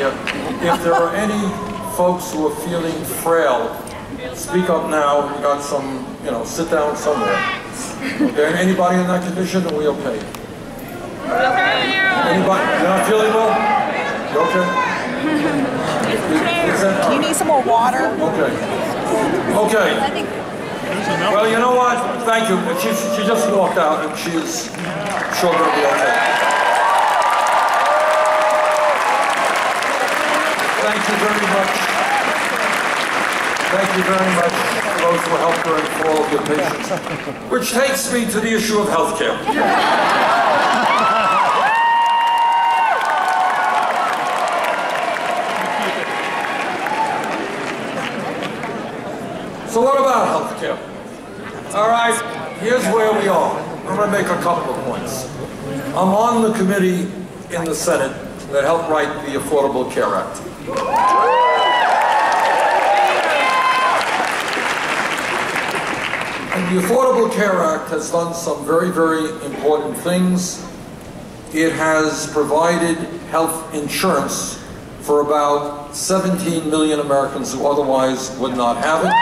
here. If there are any folks who are feeling frail, speak up now. We got some, sit down somewhere. Okay, anybody in that condition, are we okay? Anybody? You're not feeling well? You okay? Do you need some more water? Okay. Okay. Well, you know what? Thank you. She just walked out and she's sure going to be okay. Thank you very much. Thank you very much for those who helped her and for all of your patience. Which takes me to the issue of health care. So what about health care? All right, here's where we are. I'm going to make a couple of points. I'm on the committee in the Senate that helped write the Affordable Care Act. And the Affordable Care Act has done some very, very important things. It has provided health insurance for about 17 million Americans who otherwise would not have it.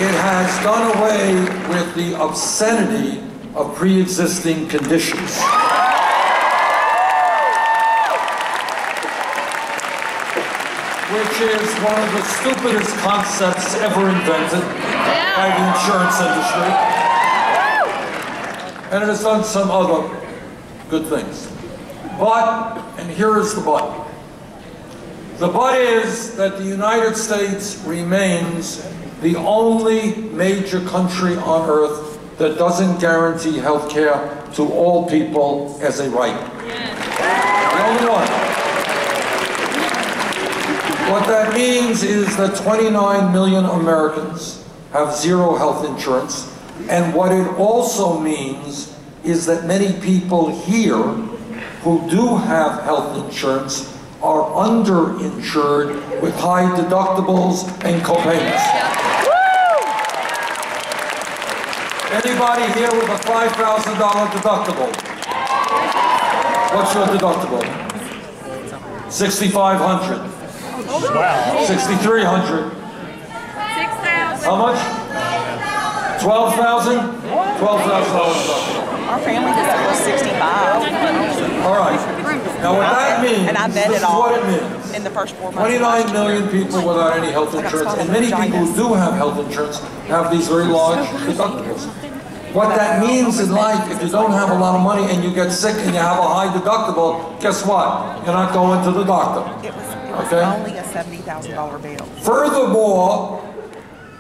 It has done away with the obscenity of pre-existing conditions. Which is one of the stupidest concepts ever invented by the insurance industry. And it has done some other good things. But, and here is the but. The but is that the United States remains the only major country on earth that doesn't guarantee health care to all people as a right. The only one. What that means is that 29 million Americans have zero health insurance, and what it also means is that many people here who do have health insurance are underinsured with high deductibles and copayments. Anybody here with a $5,000 deductible? What's your deductible? $6,500. Wow. $6,300. $6,000. How much? $12,000? $12,000. Our family deductible is $65. All right. Now what that means, and I this is what it means. In the first 4 months. 29 million people without any health insurance, and many people who do have health insurance have these very large deductibles. What that means in life, if you don't have a lot of money and you get sick and you have a high deductible, guess what? You're not going to the doctor. It was okay? only a $70,000 bill. Furthermore,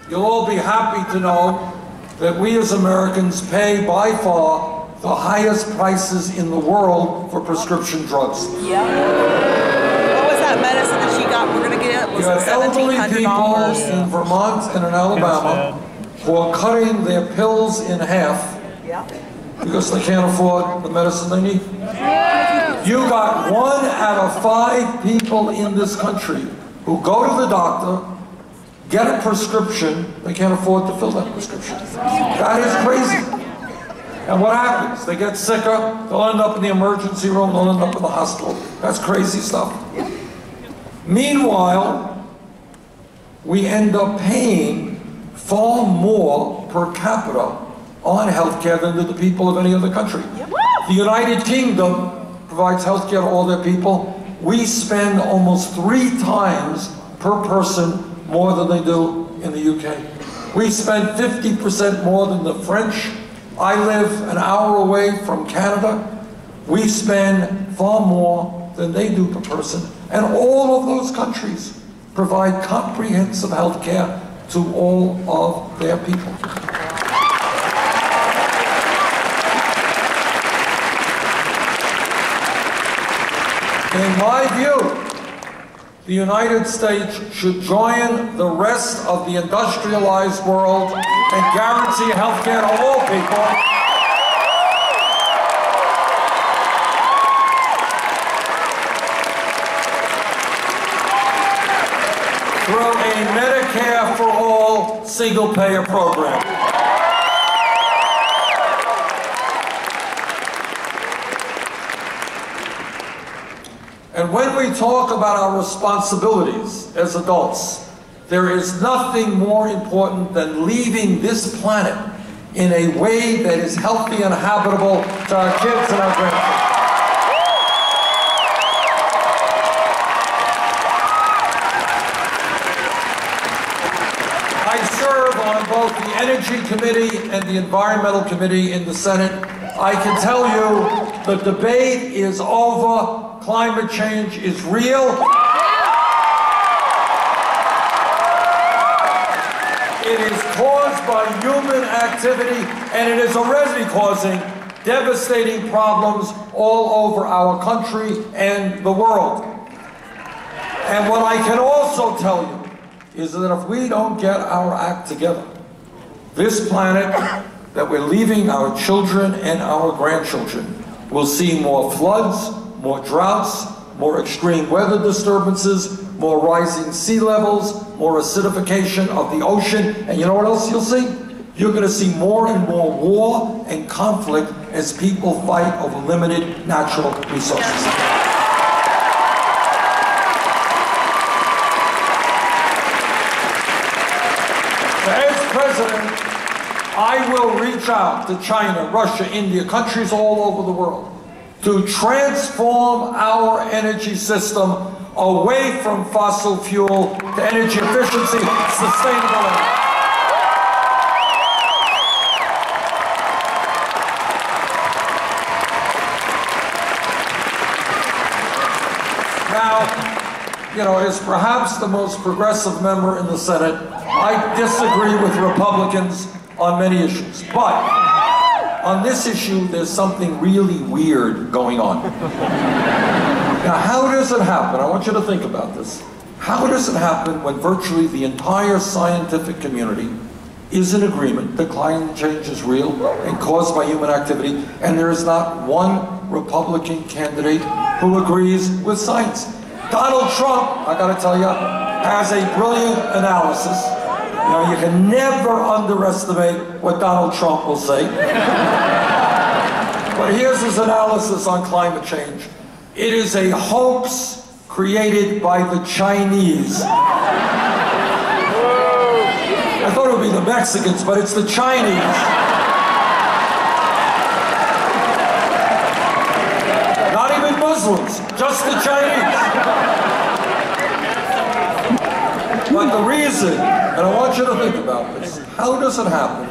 you'll all be happy to know that we as Americans pay by far the highest prices in the world for prescription drugs. Yeah. What was that medicine that she got? We're going to get? You have elderly people in Vermont and in Alabama who are cutting their pills in half because they can't afford the medicine they need. You got 1 out of 5 people in this country who go to the doctor, get a prescription, they can't afford to fill that prescription. That is crazy. And what happens? They get sicker, they'll end up in the emergency room, they'll end up in the hospital. That's crazy stuff. Meanwhile, we end up paying far more per capita on health care than do the people of any other country. The United Kingdom provides health care to all their people. We spend almost 3 times per person more than they do in the UK. We spend 50% more than the French. I live an hour away from Canada. We spend far more than they do per person. And all of those countries provide comprehensive health care to all of their people. In my view, the United States should join the rest of the industrialized world and guarantee health care to all people. Through a Medicare for all single-payer program. And when we talk about our responsibilities as adults, there is nothing more important than leaving this planet in a way that is healthy and habitable to our kids and our grandchildren. I serve on both the Energy Committee and the Environmental Committee in the Senate. I can tell you the debate is over. Climate change is real. It is caused by human activity, and it is already causing devastating problems all over our country and the world. And what I can also tell you is that if we don't get our act together, this planet that we're leaving our children and our grandchildren will see more floods, more droughts, more extreme weather disturbances, more rising sea levels, more acidification of the ocean, and you know what else you'll see? You're going to see more and more war and conflict as people fight over limited natural resources. President, I will reach out to China, Russia, India, countries all over the world to transform our energy system away from fossil fuel to energy efficiency, sustainability. Now, you know, as perhaps the most progressive member in the Senate, I disagree with Republicans on many issues, but on this issue, there's something really weird going on. Now, how does it happen? I want you to think about this. How does it happen when virtually the entire scientific community is in agreement that climate change is real and caused by human activity, and there is not one Republican candidate who agrees with science? Donald Trump, I gotta tell you, has a brilliant analysis. You know, you can never underestimate what Donald Trump will say. But here's his analysis on climate change. It is a hoax created by the Chinese. I thought it would be the Mexicans, but it's the Chinese. Not even Muslims, just the Chinese. But the reason, and I want you to think about this, how does it happen?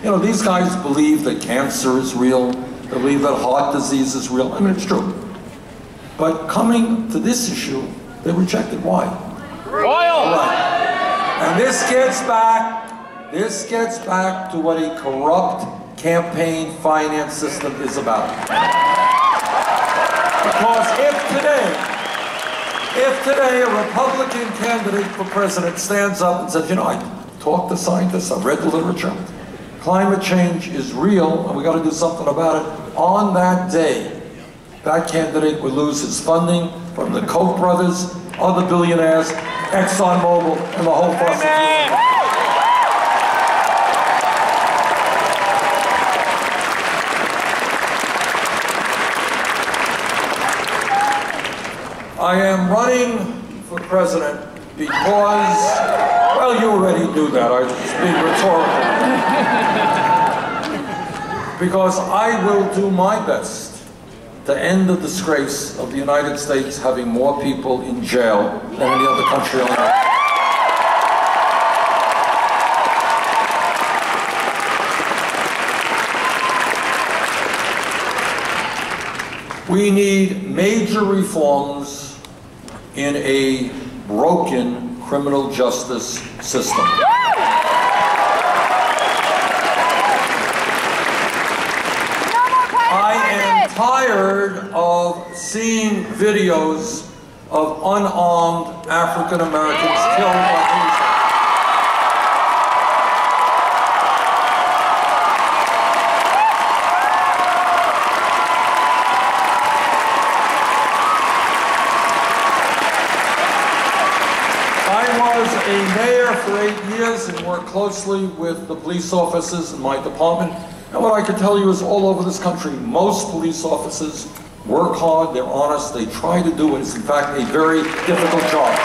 You know, these guys believe that cancer is real, they believe that heart disease is real. I mean, it's true. But coming to this issue, they reject it. Why? Oil! Right. And this gets back to what a corrupt campaign finance system is about. Because if today a Republican candidate for president stands up and says, you know, I talked to scientists, I've read the literature, climate change is real and we got to do something about it, on that day, that candidate would lose his funding from the Koch brothers, other billionaires, ExxonMobil, and the whole fossil fuel. I am running for president because, well, you already knew that. I was just being rhetorical. Because I will do my best to end the disgrace of the United States having more people in jail than any other country on earth. We need major reforms in a broken criminal justice system. I am tired of seeing videos of unarmed African Americans killed by police. A mayor for 8 years and worked closely with the police officers in my department. And what I can tell you is all over this country, most police officers work hard, they're honest, they try to do it. It's in fact a very difficult job.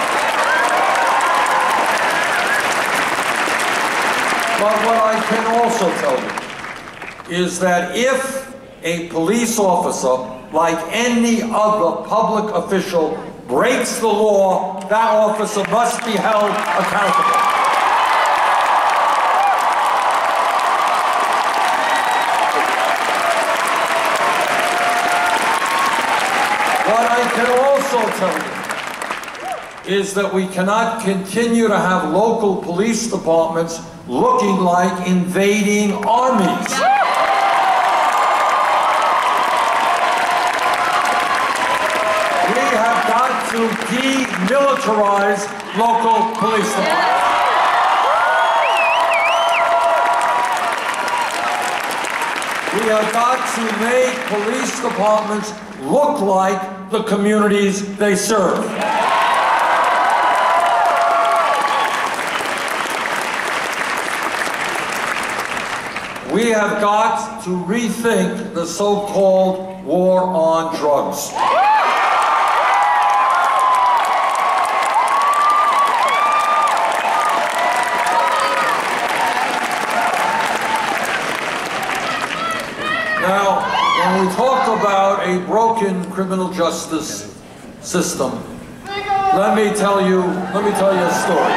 But what I can also tell you is that if a police officer, like any other public official, breaks the law, that officer must be held accountable. What I can also tell you is that we cannot continue to have local police departments looking like invading armies. We have got to demilitarize local police departments. We have got to make police departments look like the communities they serve. We have got to rethink the so-called war on drugs. Now, when we talk about a broken criminal justice system, let me tell you a story.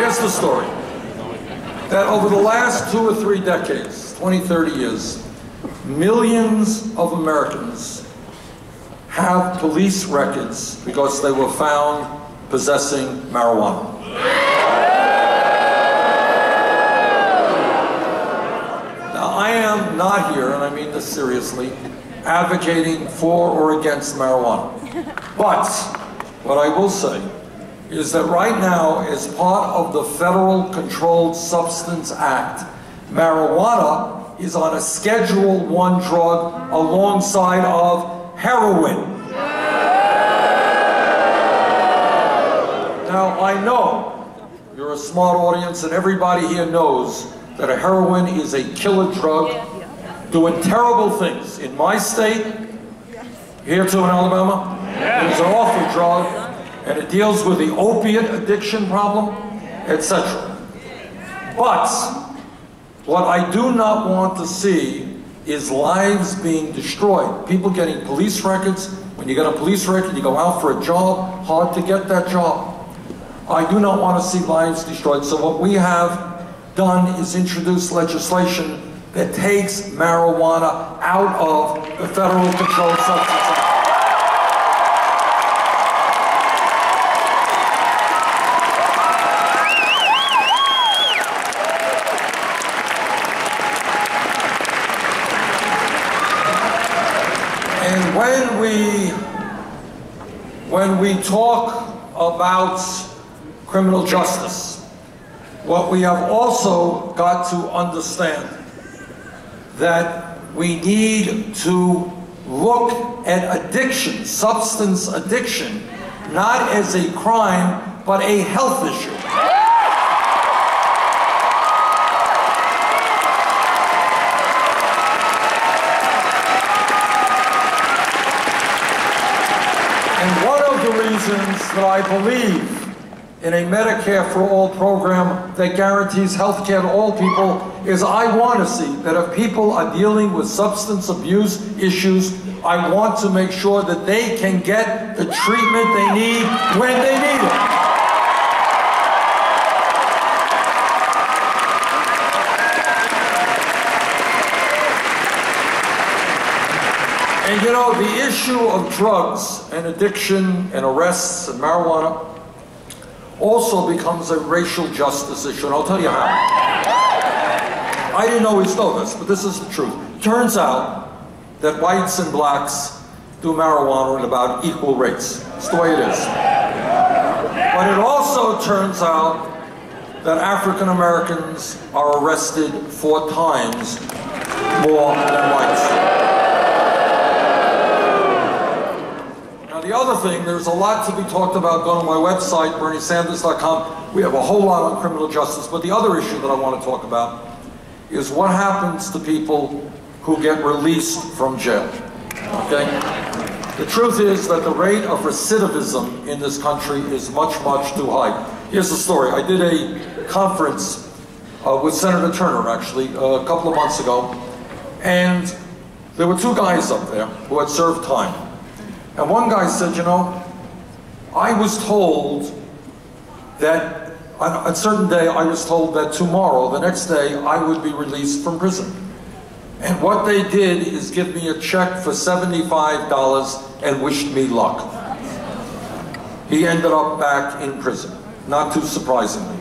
Here's the story. That over the last 2 or 3 decades, 20, 30 years, millions of Americans have police records because they were found possessing marijuana. Now, I am not here, and I mean this seriously, advocating for or against marijuana. But what I will say is that right now, as part of the Federal Controlled Substance Act, marijuana is on a Schedule I drug alongside of heroin. Now, I know you're a smart audience and everybody here knows that a heroin is a killer drug doing terrible things. In my state, here too in Alabama, it's an awful drug. And it deals with the opiate addiction problem, etc. But what I do not want to see is lives being destroyed. People getting police records. When you get a police record, you go out for a job, hard to get that job. I do not want to see lives destroyed. So what we have done is introduce legislation that takes marijuana out of the Federal Controlled Substance Act. When we talk about criminal justice, what we have also got to understand that we need to look at addiction, substance addiction, not as a crime, but a health issue. That I believe in a Medicare for All program that guarantees health care to all people is I want to see that if people are dealing with substance abuse issues, I want to make sure that they can get the treatment they need when they need it. And you know, the issue of drugs and addiction and arrests and marijuana also becomes a racial justice issue, and I'll tell you how. I didn't always know this, but this is the truth. Turns out that whites and blacks do marijuana at about equal rates. It's the way it is. But it also turns out that African Americans are arrested 4 times more than whites. The other thing, there's a lot to be talked about. Go to my website, BernieSanders.com. We have a whole lot on criminal justice, but the other issue that I want to talk about is what happens to people who get released from jail. Okay? The truth is that the rate of recidivism in this country is much, much too high. Here's the story. I did a conference with Senator Turner, actually, a couple of months ago, and there were two guys up there who had served time. And one guy said, you know, I was told that on a certain day, I was told that tomorrow, the next day, I would be released from prison. And what they did is give me a check for $75 and wished me luck. He ended up back in prison, not too surprisingly.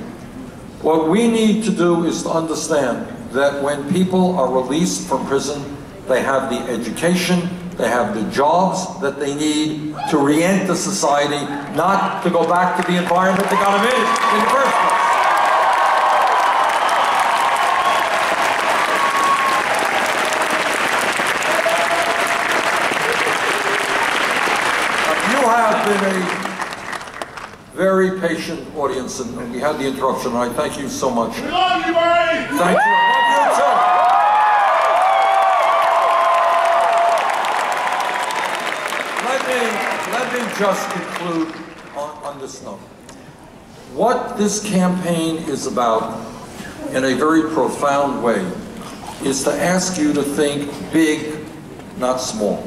What we need to do is to understand that when people are released from prison, they have the education, they have the jobs that they need to re-enter society, not to go back to the environment they got them in the first place. You have been a very patient audience, and we had the interruption, and I thank you so much. We love you, Murray! Thank you. Love you too. Let me just conclude on this note. What this campaign is about, in a very profound way, is to ask you to think big, not small.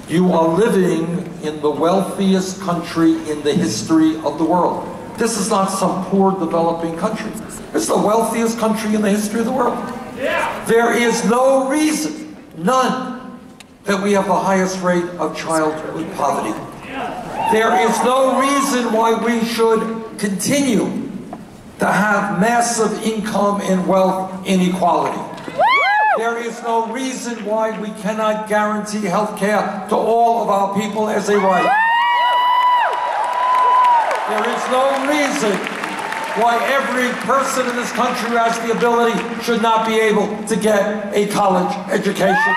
You are living in the wealthiest country in the history of the world. This is not some poor developing country. It's the wealthiest country in the history of the world. Yeah. There is no reason, none, that we have the highest rate of childhood poverty. There is no reason why we should continue to have massive income and wealth inequality. There is no reason why we cannot guarantee health care to all of our people as a right. There is no reason why every person in this country who has the ability should not be able to get a college education.